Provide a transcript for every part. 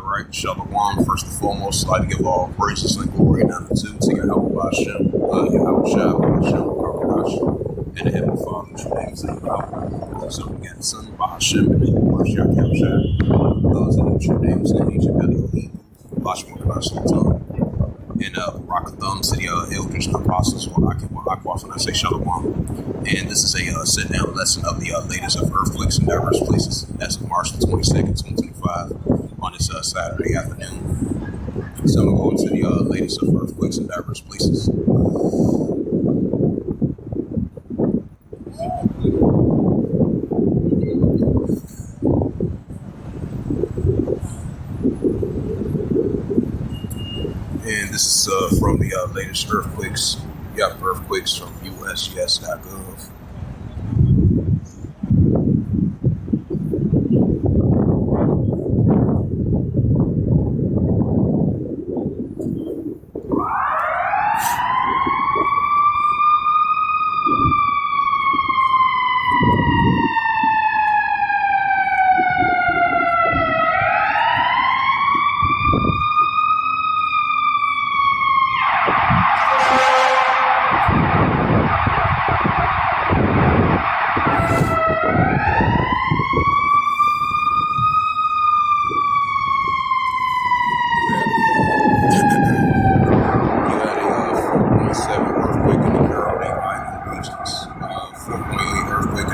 Right, Shalom. First and foremost, I'd like to give all praises and glory and honor to Yahweh Hashem, Yahweh Shah, Hashem, Baruch and the Heavenly Father, which remains in Yahweh. So we got the Son, Hashem, and the Yahweh those are the true names in the ancient Elohim, Lashma Sultan, and Rockatham City Elders and Apostles, when I say Shalom. And this is a sit-down lesson of the latest of earthquakes in diverse places as of March the 22nd, 2025. On this Saturday afternoon. So I'm going to the latest of earthquakes in diverse places. And this is from the latest earthquakes. You got earthquakes from usgs.gov.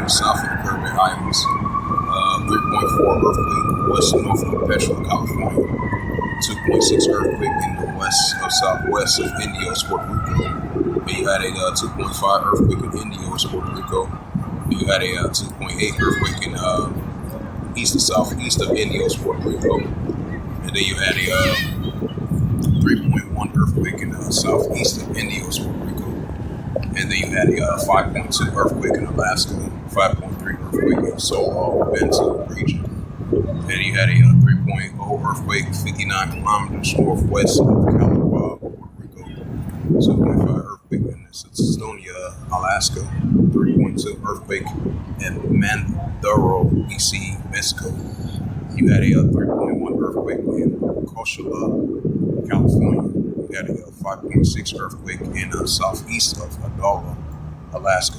South of the Caribbean Islands, 3.4 earthquake west and north of Perpetual, California, 2.6 earthquake in the west of southwest of Indios, Puerto Rico. And you had a 2.5 earthquake in Indios, Puerto Rico. And you had a 2.8 earthquake in east and southeast of Indios, Puerto Rico. And then you had a 3.1 earthquake in southeast of Indios, Puerto Rico. And then you had a 5.2 earthquake in Alaska, 5.3 earthquake in Seoul, Benton region. And you had a 3.0 earthquake 59 kilometers northwest of Calabar, Puerto Rico. 2.5 earthquake in Estonia, Alaska. 3.2 earthquake in Manduró, BC, Mexico. You had a 3.1 earthquake in Coachella, California. You had a 5.6 earthquake in southeast of Adara, Alaska.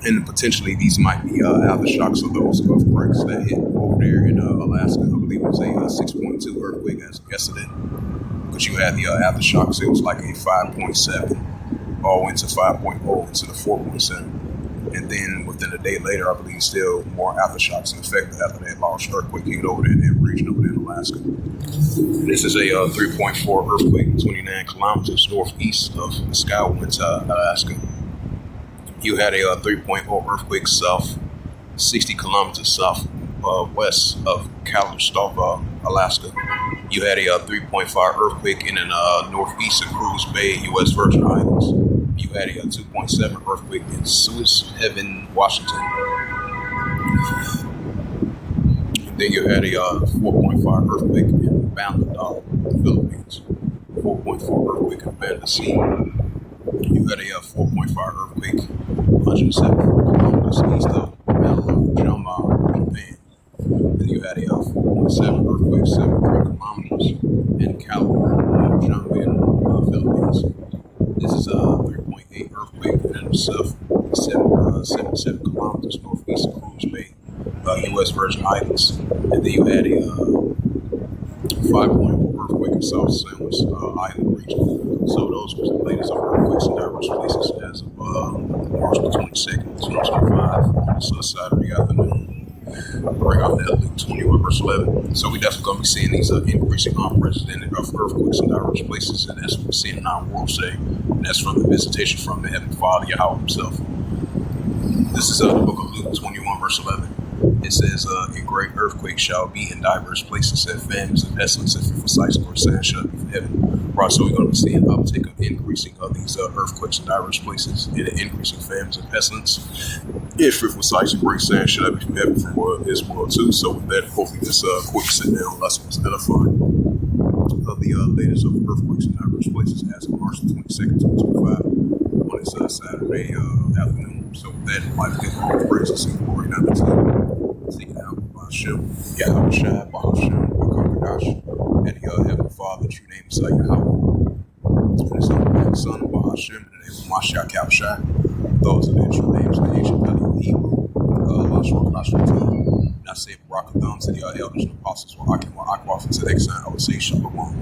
And potentially these might be aftershocks of those earthquakes that hit over there in Alaska. I believe it was a 6.2 earthquake as of yesterday. But you had the aftershocks, it was like a 5.7 all into 5.0 into the 4.7. And then within a day later, I believe still more aftershocks in effect after that large earthquake hit over there in that region over there in Alaska. This is a 3.4 earthquake 29 kilometers northeast of Skywinds, Alaska. You had a 3.0 earthquake south 60 kilometers south west of Kalistoff, Alaska. You had a 3.5 earthquake in northeast of Cruz Bay, U.S. Virgin Islands. You had a 2.7 earthquake in Swiss Haven, Washington. And then you had a 4.5 earthquake in Bangladesh, Philippines. 4.4 earthquake in Banda Sea. You had a 4.5 earthquake 107 kilometers east of Jama, Japan. Then you had a 4.7 earthquake 73 kilometers in Calgary, Jama, Philippines. This is a 3.8 earthquake in the south, 77 kilometers northeast of Cruz Bay, U.S. Virgin Islands. And then you had a 5.0 earthquake in South Sandwich Island region. So those were the latest of earthquakes in diverse places as of March the 22nd, 2025, on this Saturday afternoon. Bring out that Luke 21 verse 11. So we definitely going to be seeing these increasing unprecedented earthquakes in diverse places, and that's what we're seeing in our world today. And that's from the visitation from the Heavenly Father, Yahweh himself. This is the book of Luke 21 verse 11. It says, a great earthquake shall be in diverse places, and famines and pestilence and fearful sights and great signs shall be from heaven. Right, so we're going to be seeing an uptick of increasing of these earthquakes in diverse places, and an increasing famines and pestilence. And fearful sights and great signs shall be from heaven from this world too. So with that, hopefully this quick sit-down lesson was edifying of the latest of earthquakes in diverse places as of March 22nd, 2025 on this Saturday afternoon. So with that, I'd like to give all praises and glory now to seek out Shem, Yahushua, Bahashem, Wakakadash, and the Heavenly Father, true name is Yahweh. And the Son of Bahashem, in the name of Mashiach Yahushua. Those are their true names in the ancient Valley of Hebrew. And I say Barakathon to the elders and apostles, Wa'akim Wa'akwa, for today, I would say Shalom.